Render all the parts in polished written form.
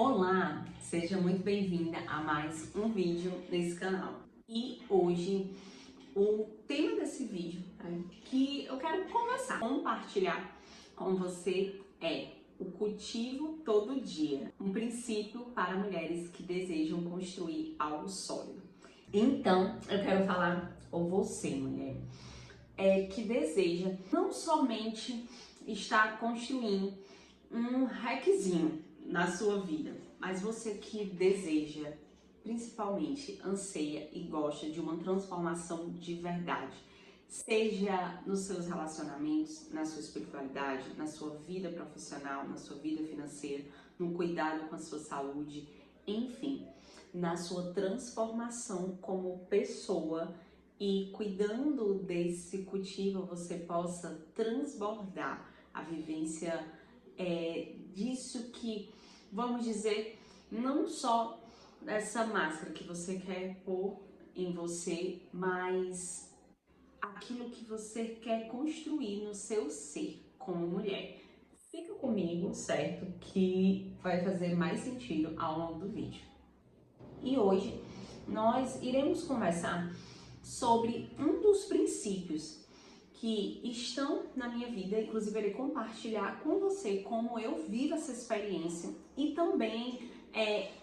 Olá, seja muito bem-vinda a mais um vídeo nesse canal. E hoje o tema desse vídeo que eu quero conversar, compartilhar com você é o cultivo todo dia, um princípio para mulheres que desejam construir algo sólido. Então, eu quero falar com você, mulher, que deseja não somente estar construindo um hackzinho na sua vida, mas você que deseja, principalmente anseia e gosta de uma transformação de verdade, seja nos seus relacionamentos, na sua espiritualidade, na sua vida profissional, na sua vida financeira, no cuidado com a sua saúde, enfim, na sua transformação como pessoa. E cuidando desse cultivo, você possa transbordar a vivência disso que, vamos dizer, não só dessa máscara que você quer pôr em você, mas aquilo que você quer construir no seu ser como mulher. Fica comigo, certo? Que vai fazer mais sentido ao longo do vídeo. E hoje nós iremos conversar sobre um dos princípios que estão na minha vida, inclusive irei compartilhar com você como eu vivo essa experiência e também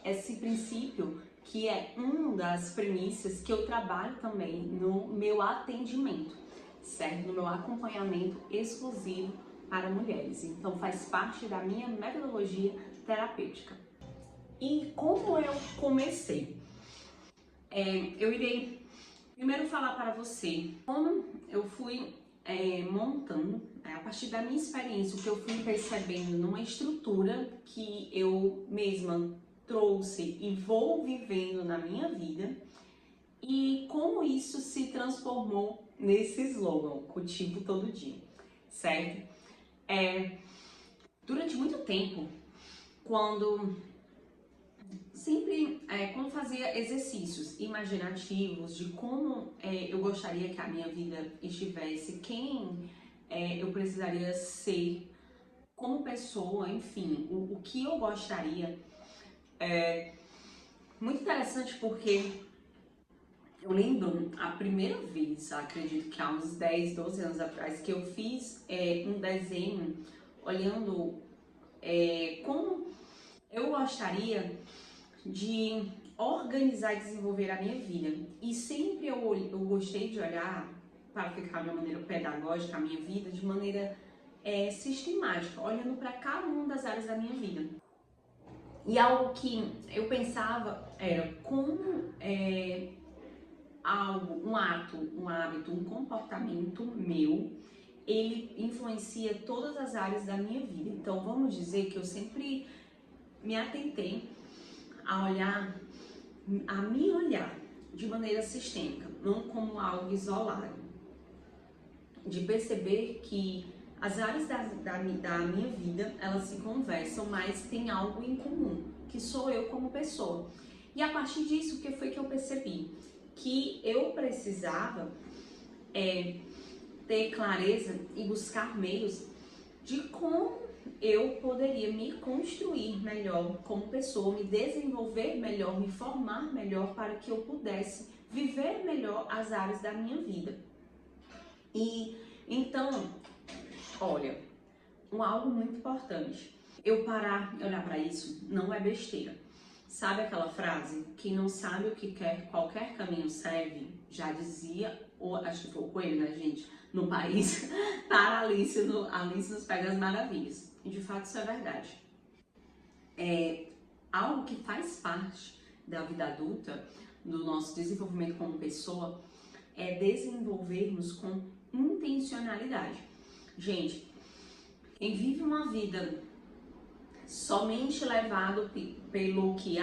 esse princípio que é uma das premissas que eu trabalho também no meu atendimento, certo? No meu acompanhamento exclusivo para mulheres. Então faz parte da minha metodologia terapêutica. E como eu comecei? Eu irei primeiro falar para você como eu fui montando, a partir da minha experiência, o que eu fui percebendo numa estrutura que eu mesma trouxe e vou vivendo na minha vida, e como isso se transformou nesse slogan, cultivo todo dia, certo? Durante muito tempo, quando quando fazia exercícios imaginativos de como eu gostaria que a minha vida estivesse, quem eu precisaria ser como pessoa, enfim, o que eu gostaria. Muito interessante porque eu lembro a primeira vez, acredito que há uns 10, 12 anos atrás, que eu fiz um desenho olhando como eu gostaria de organizar e desenvolver a minha vida. E sempre eu gostei de olhar, para ficar de uma maneira pedagógica, a minha vida de maneira sistemática, olhando para cada uma das áreas da minha vida. E algo que eu pensava era como algo, um ato, um hábito, um comportamento meu, ele influencia todas as áreas da minha vida. Então vamos dizer que eu sempre me atentei a me olhar de maneira sistêmica, não como algo isolado, de perceber que as áreas da minha vida, elas se conversam, mas tem algo em comum, que sou eu como pessoa. E a partir disso, o que foi que eu percebi? Que eu precisava ter clareza e buscar meios de como eu poderia me construir melhor como pessoa, me desenvolver melhor, me formar melhor para que eu pudesse viver melhor as áreas da minha vida. E então, olha, algo muito importante, eu parar e olhar para isso não é besteira. Sabe aquela frase, quem não sabe o que quer, qualquer caminho serve? Já dizia, ou acho que foi o Coelho, né, gente? No país, para Alice nos País das Maravilhas. E de fato isso é verdade. Algo que faz parte da vida adulta, do nosso desenvolvimento como pessoa, é desenvolvermos com intencionalidade. Gente, quem vive uma vida somente levado pelo que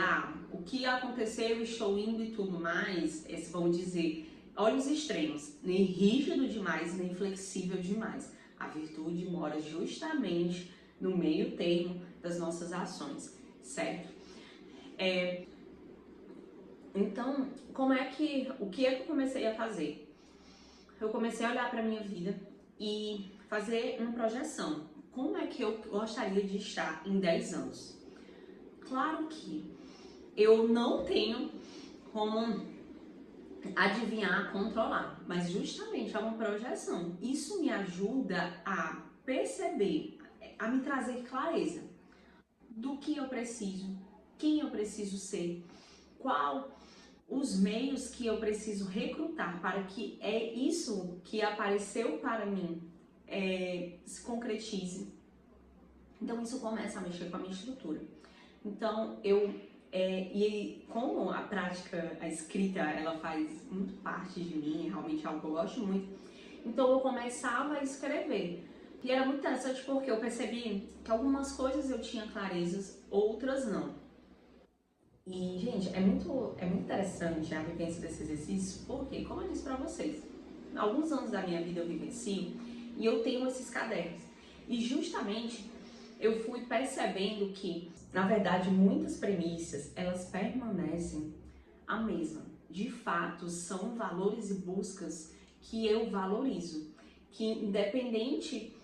o que aconteceu, estou indo e tudo mais, vamos dizer, olha os extremos, nem rígido demais, nem flexível demais. A virtude mora justamente no meio termo das nossas ações, certo? Então, o que é que eu comecei a fazer? Eu comecei a olhar para minha vida e fazer uma projeção. Como é que eu gostaria de estar em 10 anos? Claro que eu não tenho como adivinhar, controlar, mas justamente é uma projeção. Isso me ajuda a perceber, a me trazer clareza do que eu preciso, quem eu preciso ser, qual os meios que eu preciso recrutar para que isso que apareceu para mim se concretize. Então isso começa a mexer com a minha estrutura. Então e como a prática, a escrita, ela faz muito parte de mim, realmente é algo que eu gosto muito, então eu começava a escrever. E era muito interessante porque eu percebi que algumas coisas eu tinha clarezas, outras não. E, gente, é muito interessante a vivência desse exercício, porque, como eu disse pra vocês, alguns anos da minha vida eu vivencio e eu tenho esses cadernos. E justamente eu fui percebendo que, na verdade, muitas premissas, elas permanecem a mesma. De fato, são valores e buscas que eu valorizo, que independente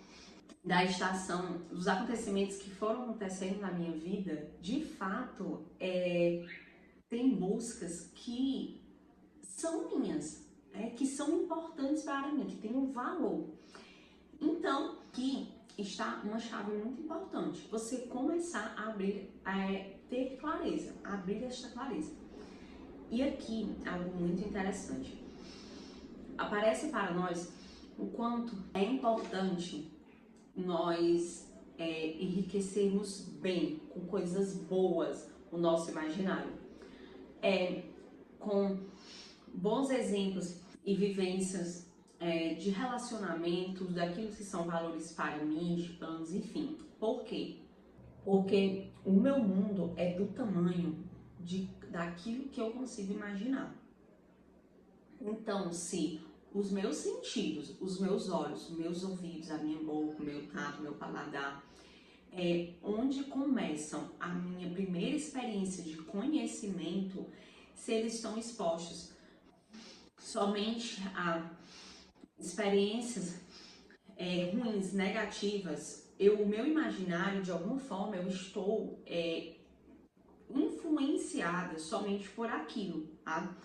da estação, dos acontecimentos que foram acontecendo na minha vida, de fato, tem buscas que são minhas, que são importantes para mim, que têm um valor. Então, aqui está uma chave muito importante. Você começar a abrir, ter clareza, abrir esta clareza. E aqui, algo muito interessante. Aparece para nós o quanto é importante nós enriquecermos bem, com coisas boas, o nosso imaginário. Com bons exemplos e vivências de relacionamento, daquilo que são valores para mim, de planos, enfim. Por quê? Porque o meu mundo é do tamanho daquilo que eu consigo imaginar. Então, se os meus sentidos, os meus olhos, os meus ouvidos, a minha boca, o meu tato, o meu paladar, onde começam a minha primeira experiência de conhecimento, se eles estão expostos somente a experiências ruins, negativas, o meu imaginário, de alguma forma, eu estou influenciada somente por aquilo, tá?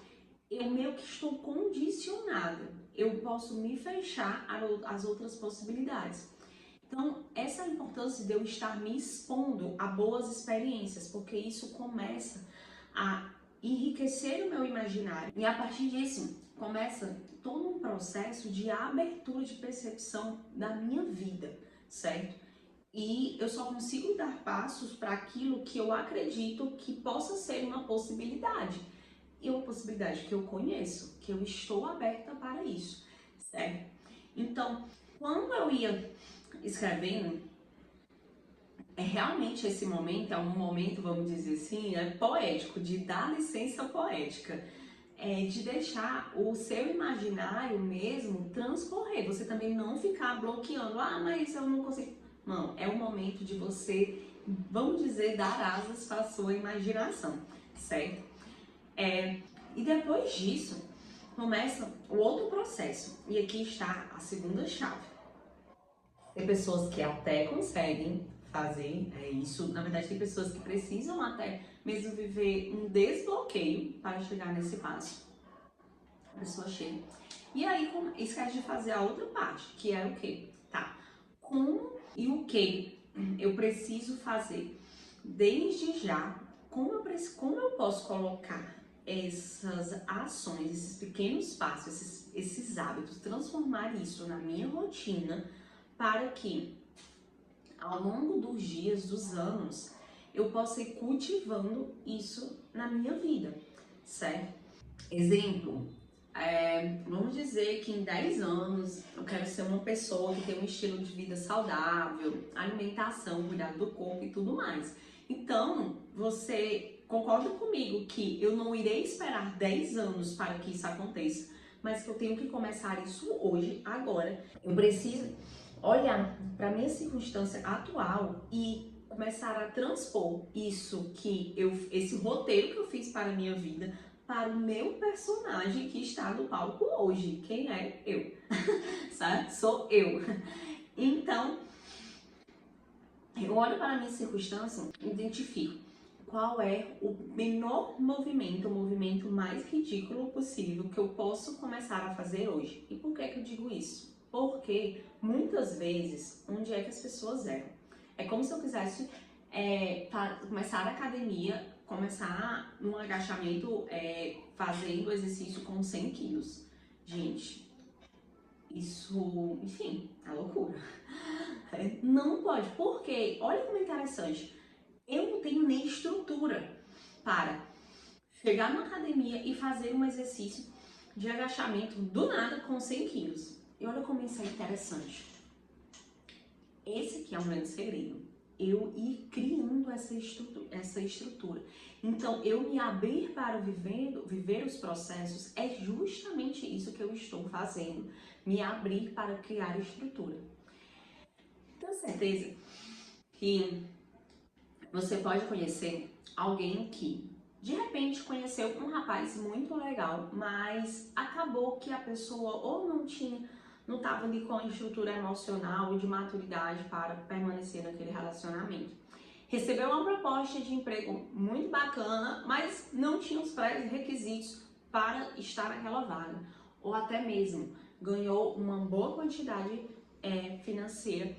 Eu meio que estou condicionada, eu posso me fechar às outras possibilidades. Então, essa é a importância de eu estar me expondo a boas experiências, porque isso começa a enriquecer o meu imaginário. E a partir disso, começa todo um processo de abertura de percepção da minha vida, certo? E eu só consigo dar passos para aquilo que eu acredito que possa ser uma possibilidade. E uma possibilidade que eu conheço, que eu estou aberta para isso, certo? Então, quando eu ia escrevendo, realmente esse momento é um momento, vamos dizer assim, poético, de dar licença poética, de deixar o seu imaginário mesmo transcorrer, você também não ficar bloqueando, mas eu não consigo. Não, é o momento de você, vamos dizer, dar asas para a sua imaginação, certo? E depois disso, começa o outro processo. E aqui está a segunda chave. Tem pessoas que até conseguem fazer isso. Na verdade, tem pessoas que precisam até mesmo viver um desbloqueio para chegar nesse passo. A pessoa chega. E aí, esquece de fazer a outra parte, que é o quê? Tá. Como e o que eu preciso fazer desde já? Como eu posso colocar essas ações, esses pequenos passos, esses hábitos, transformar isso na minha rotina para que ao longo dos dias, dos anos, eu possa ir cultivando isso na minha vida, certo? Exemplo, vamos dizer que em 10 anos eu quero ser uma pessoa que tem um estilo de vida saudável, alimentação, cuidado do corpo e tudo mais. Então, você concorda comigo que eu não irei esperar 10 anos para que isso aconteça, mas que eu tenho que começar isso hoje, agora. Eu preciso olhar para a minha circunstância atual e começar a transpor esse roteiro que eu fiz para a minha vida para o meu personagem que está no palco hoje. Quem é? Eu. Sabe? Sou eu. Então, eu olho para a minha circunstância, identifico qual é o menor movimento, o movimento mais ridículo possível que eu posso começar a fazer hoje. E por que que eu digo isso? Porque muitas vezes, onde é que as pessoas erram? É como se eu quisesse começar a academia, começar num agachamento fazendo exercício com 100 quilos. Gente, isso, enfim, é loucura. Não pode, porque olha como é interessante. Eu não tenho nem estrutura para chegar na academia e fazer um exercício de agachamento do nada com 100 quilos. E olha como isso é interessante. Esse aqui é um grande segredo. Eu ir criando essa estrutura. Então, eu me abrir para viver os processos é justamente isso que eu estou fazendo. Me abrir para criar estrutura. Tenho certeza que você pode conhecer alguém que de repente conheceu um rapaz muito legal, mas acabou que a pessoa ou não estava ali com a estrutura emocional e de maturidade para permanecer naquele relacionamento. Recebeu uma proposta de emprego muito bacana, mas não tinha os pré-requisitos para estar naquela vaga. Ou até mesmo ganhou uma boa quantidade financeira,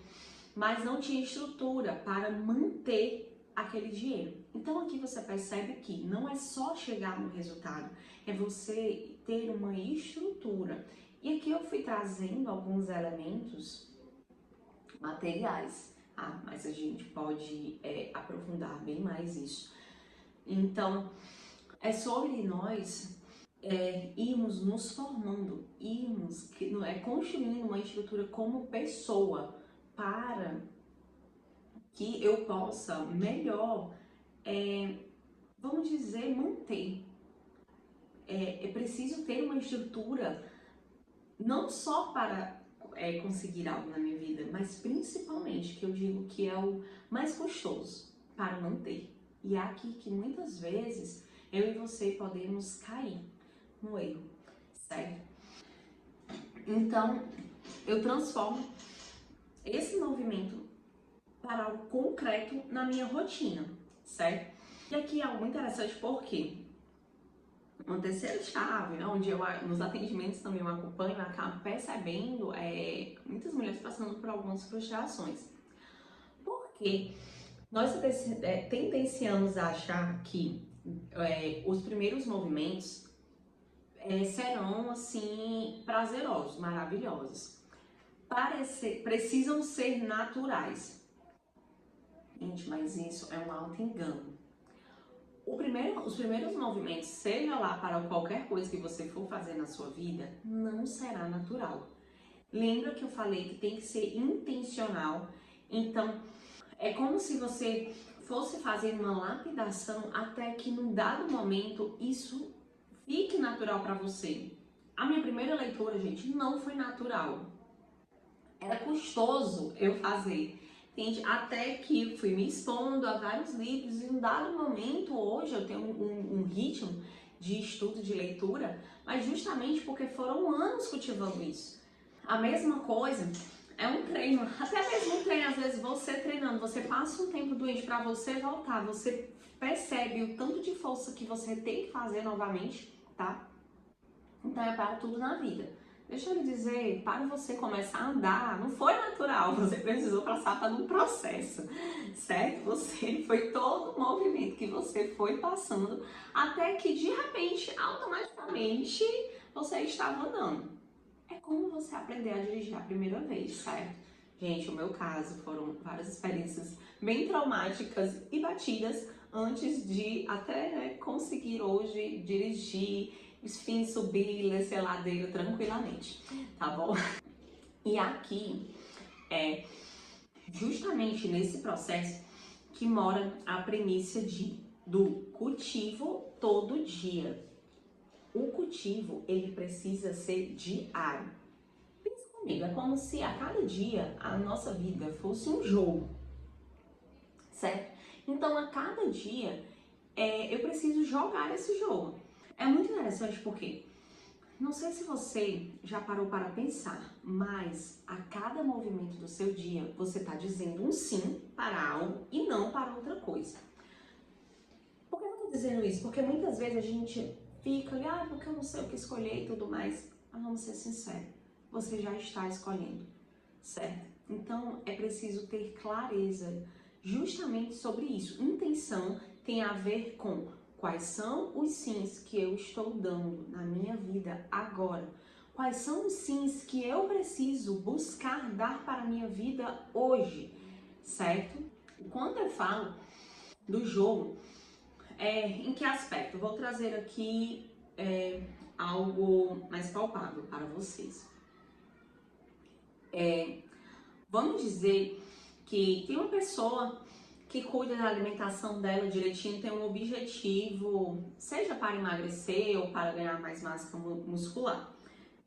mas não tinha estrutura para manter aquele dinheiro. Então aqui você percebe que não é só chegar no resultado, é você ter uma estrutura. E aqui eu fui trazendo alguns elementos materiais, mas a gente pode aprofundar bem mais isso. Então, é sobre nós irmos nos formando, irmos construindo uma estrutura como pessoa para que eu possa melhor, vamos dizer, manter. É preciso ter uma estrutura não só para conseguir algo na minha vida, mas principalmente, que eu digo que é o mais custoso, para manter. E é aqui que muitas vezes eu e você podemos cair no erro, certo? Então, eu transformo esse movimento para algo concreto na minha rotina, certo? E aqui é algo interessante porque uma terceira chave, né, onde nos atendimentos também eu acompanho, eu acabo percebendo muitas mulheres passando por algumas frustrações. Porque nós tendenciamos a achar que os primeiros movimentos serão assim prazerosos, maravilhosos. Precisam ser naturais. Gente, mas isso é um auto-engano. Os primeiros movimentos, seja lá para qualquer coisa que você for fazer na sua vida, não será natural. Lembra que eu falei que tem que ser intencional? Então, é como se você fosse fazer uma lapidação até que num dado momento isso fique natural para você. A minha primeira leitura, gente, não foi natural. Era custoso eu fazer. Entende? Até que fui me expondo a vários livros e em um dado momento, hoje eu tenho um ritmo de estudo, de leitura, mas justamente porque foram anos cultivando isso. A mesma coisa é um treino, até mesmo um treino, às vezes você treinando, você passa um tempo doente para você voltar, você percebe o tanto de força que você tem que fazer novamente, tá? Então é para tudo na vida. Deixa eu lhe dizer, para você começar a andar, não foi natural, você precisou passar por um processo, certo? Foi todo o movimento que você foi passando, até que de repente, automaticamente, você estava andando. É como você aprender a dirigir a primeira vez, certo? Gente, o meu caso foram várias experiências bem traumáticas e batidas antes de até conseguir hoje dirigir, enfim, subir, descer a ladeira tranquilamente, tá bom? E aqui é justamente nesse processo que mora a premissa do cultivo todo dia. O cultivo, ele precisa ser diário. Pensa comigo, é como se a cada dia a nossa vida fosse um jogo, certo? Então, a cada dia eu preciso jogar esse jogo. É muito interessante porque, não sei se você já parou para pensar, mas a cada movimento do seu dia, você está dizendo um sim para algo e não para outra coisa. dizendo isso? Porque muitas vezes a gente fica ali, porque eu não sei o que escolher e tudo mais. Mas vamos ser sinceros, você já está escolhendo, certo? Então é preciso ter clareza justamente sobre isso. Intenção tem a ver com quais são os sims que eu estou dando na minha vida agora. Quais são os sims que eu preciso buscar dar para a minha vida hoje, certo? Quando eu falo do jogo, em que aspecto? Vou trazer aqui algo mais palpável para vocês. Vamos dizer que tem uma pessoa que cuida da alimentação dela direitinho, tem um objetivo, seja para emagrecer ou para ganhar mais massa muscular.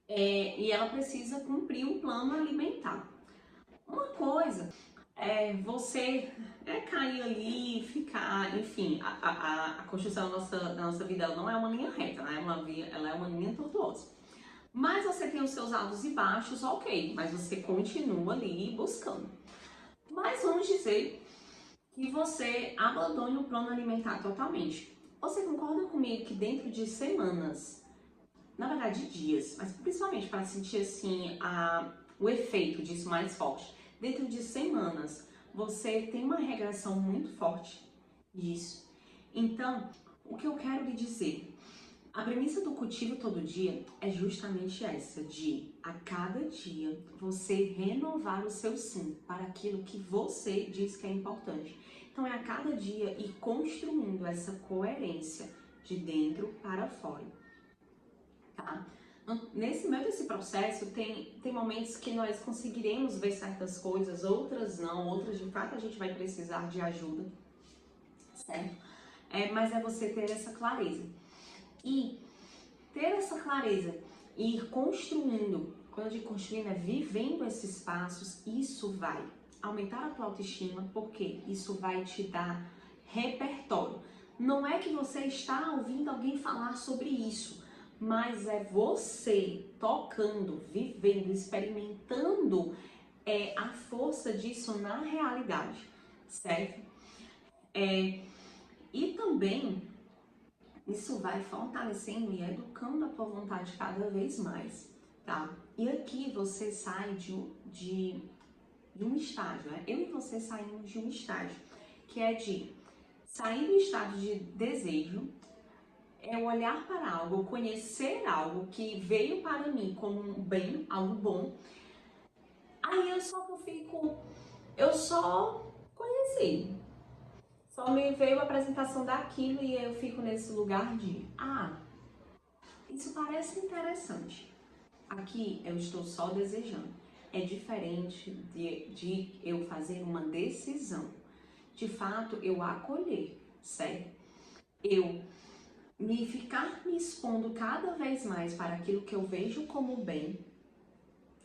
E ela precisa cumprir um plano alimentar. Uma coisa você cair ali, ficar, enfim, a construção da nossa vida ela não é uma linha reta, né? Ela é uma linha tortuosa. Mas você tem os seus altos e baixos, ok, mas você continua ali buscando. Mas vamos dizer que você abandone o plano alimentar totalmente. Você concorda comigo que dentro de semanas, na verdade dias, mas principalmente para sentir assim o efeito disso mais forte, dentro de semanas você tem uma regressão muito forte disso. Então, o que eu quero lhe dizer, a premissa do cultivo todo dia é justamente essa, de a cada dia você renovar o seu sim para aquilo que você diz que é importante. Então é a cada dia ir construindo essa coerência de dentro para fora, tá? Nesse meio desse processo tem momentos que nós conseguiremos ver certas coisas, outras não, outras de fato a gente vai precisar de ajuda, certo? Mas é você ter essa clareza. E ter essa clareza e ir construindo, quando eu digo construindo, é vivendo esses passos, isso vai aumentar a tua autoestima, porque isso vai te dar repertório. Não é que você está ouvindo alguém falar sobre isso, mas é você tocando, vivendo, experimentando a força disso na realidade, certo? E também isso vai fortalecendo e educando a tua vontade cada vez mais, tá? E aqui você sai de um estágio, né? Eu e você saímos de um estágio, que é de sair do estágio de desejo, olhar para algo, conhecer algo que veio para mim como um bem, algo bom. Aí eu só conheci. Só me veio a apresentação daquilo e eu fico nesse lugar de, isso parece interessante. Aqui eu estou só desejando. É diferente de eu fazer uma decisão. De fato, eu acolher, certo? Eu ficar me expondo cada vez mais para aquilo que eu vejo como bem.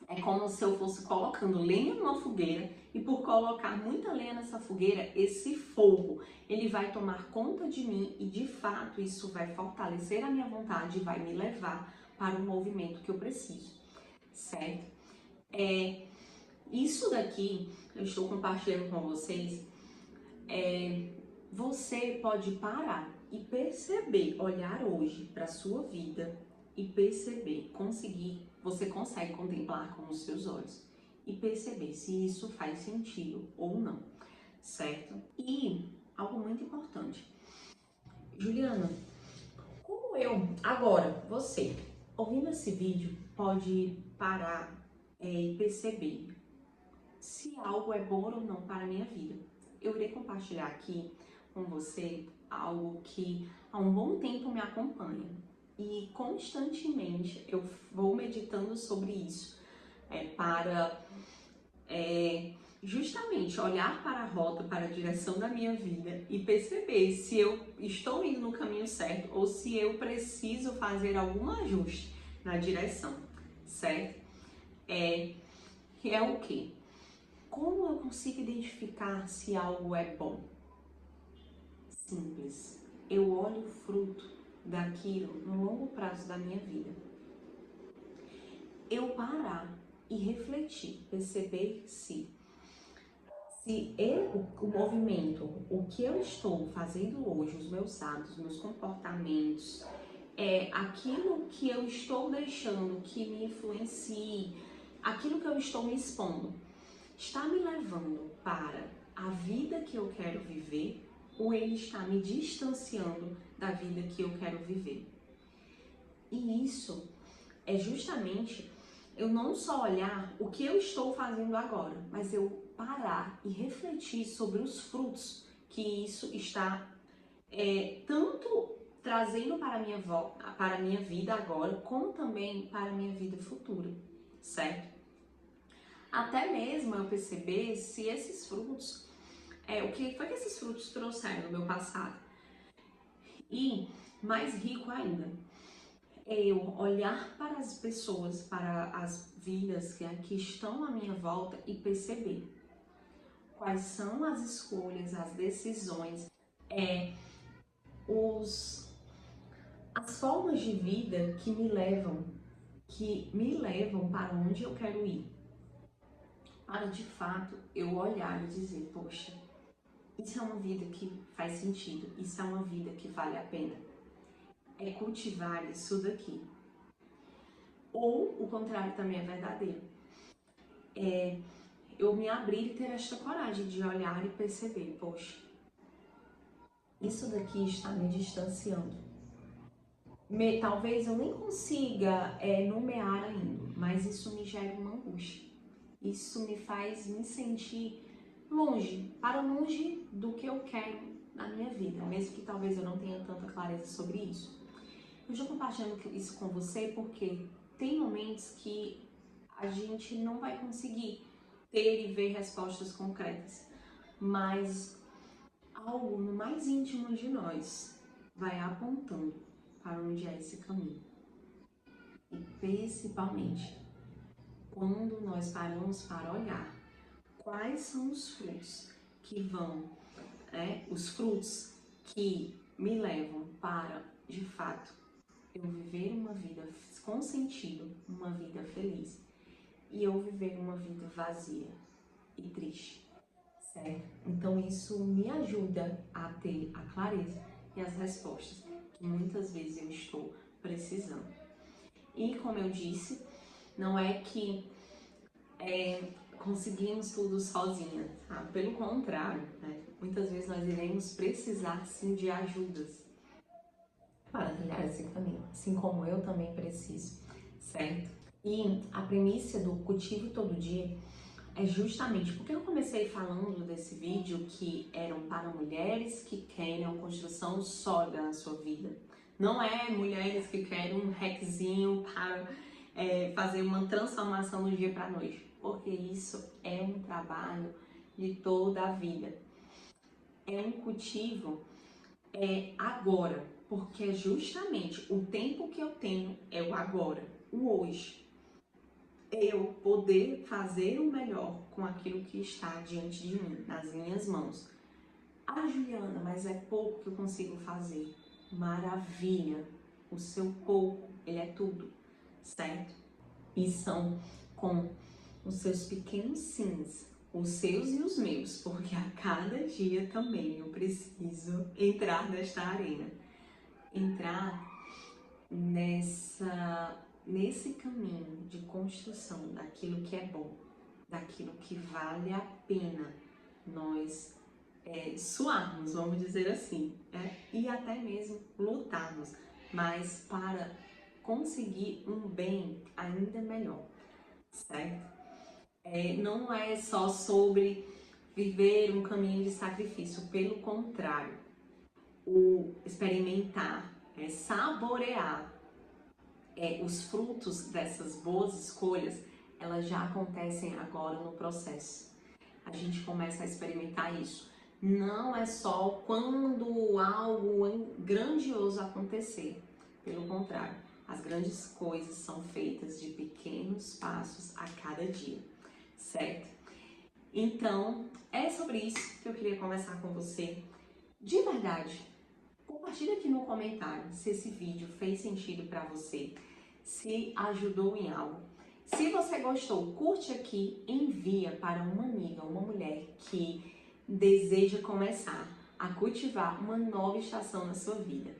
É como se eu fosse colocando lenha numa fogueira e por colocar muita lenha nessa fogueira, esse fogo, ele vai tomar conta de mim e de fato isso vai fortalecer a minha vontade e vai me levar para o movimento que eu preciso, certo? Isso daqui, eu estou compartilhando com vocês, você pode parar e perceber, olhar hoje para a sua vida e perceber, você consegue contemplar com os seus olhos e perceber se isso faz sentido ou não, certo? E algo muito importante, Juliana, você, ouvindo esse vídeo, pode parar e perceber se algo é bom ou não para a minha vida. Eu irei compartilhar aqui com você algo que há um bom tempo me acompanha e constantemente eu vou meditando sobre isso para justamente olhar para a rota, para a direção da minha vida e perceber se eu estou indo no caminho certo ou se eu preciso fazer algum ajuste na direção, certo? É o quê? Como eu consigo identificar se algo é bom? Simples. Eu olho o fruto daquilo no longo prazo da minha vida. Eu parar e refletir, perceber se Se o movimento, o que eu estou fazendo hoje, os meus hábitos, meus comportamentos, aquilo que eu estou deixando que me influencie, aquilo que eu estou me expondo, está me levando para a vida que eu quero viver ou ele está me distanciando da vida que eu quero viver? E isso é justamente eu não só olhar o que eu estou fazendo agora, mas eu parar e refletir sobre os frutos que isso está tanto trazendo para a minha vida agora, como também para a minha vida futura, certo? Até mesmo eu perceber se esses frutos, o que foi que esses frutos trouxeram no meu passado. E mais rico ainda, eu olhar para as pessoas, para as vidas que estão à minha volta e perceber quais são as escolhas, as decisões, as formas de vida que me levam para onde eu quero ir. Para de fato eu olhar e dizer, poxa, isso é uma vida que faz sentido, isso é uma vida que vale a pena. É cultivar isso daqui. Ou o contrário também é verdadeiro. Eu me abrir e ter esta coragem de olhar e perceber, poxa, isso daqui está me distanciando. Talvez eu nem consiga nomear ainda, mas isso me gera uma angústia. Isso me faz me sentir para longe do que eu quero na minha vida, mesmo que talvez eu não tenha tanta clareza sobre isso. Eu estou compartilhando isso com você porque tem momentos que a gente não vai conseguir ter e ver respostas concretas, mas algo no mais íntimo de nós vai apontando para onde é esse caminho. E principalmente quando nós paramos para olhar quais são os frutos que os frutos que me levam para, de fato, eu viver uma vida com sentido, uma vida feliz, e eu viver uma vida vazia e triste, certo? Então isso me ajuda a ter a clareza e as respostas que muitas vezes eu estou precisando. E como eu disse, não é que conseguimos tudo sozinha, tá? Pelo contrário, né? Muitas vezes nós iremos precisar sim de ajudas para trilhar esse caminho, assim como eu também preciso, certo? E a premissa do cultivo todo dia é justamente porque eu comecei falando desse vídeo que eram para mulheres que querem uma construção sólida na sua vida. Não é mulheres que querem um hackzinho para fazer uma transformação do dia para a noite, porque isso é um trabalho de toda a vida. É um cultivo agora, porque é justamente o tempo que eu tenho é o agora, o hoje. Eu poder fazer o melhor com aquilo que está diante de mim, nas minhas mãos. Ah, Juliana, mas é pouco que eu consigo fazer. Maravilha! O seu pouco, ele é tudo, certo? E são com os seus pequenos sims, os seus e os meus, porque a cada dia também eu preciso entrar nesta arena. Entrar nesse caminho de construção daquilo que é bom, daquilo que vale a pena nós suarmos, vamos dizer assim, e até mesmo lutarmos, mas para conseguir um bem ainda melhor, certo? Não é só sobre viver um caminho de sacrifício, pelo contrário, o experimentar, saborear os frutos dessas boas escolhas, elas já acontecem agora no processo. A gente começa a experimentar isso. Não é só quando algo grandioso acontecer. Pelo contrário, as grandes coisas são feitas de pequenos passos a cada dia, certo? Então, é sobre isso que eu queria conversar com você. De verdade, compartilha aqui no comentário se esse vídeo fez sentido para você, se ajudou em algo. Se você gostou, curte aqui, envia para uma amiga, uma mulher que deseja começar a cultivar uma nova estação na sua vida.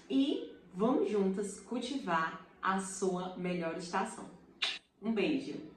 E vamos juntas cultivar a sua melhor estação. Um beijo!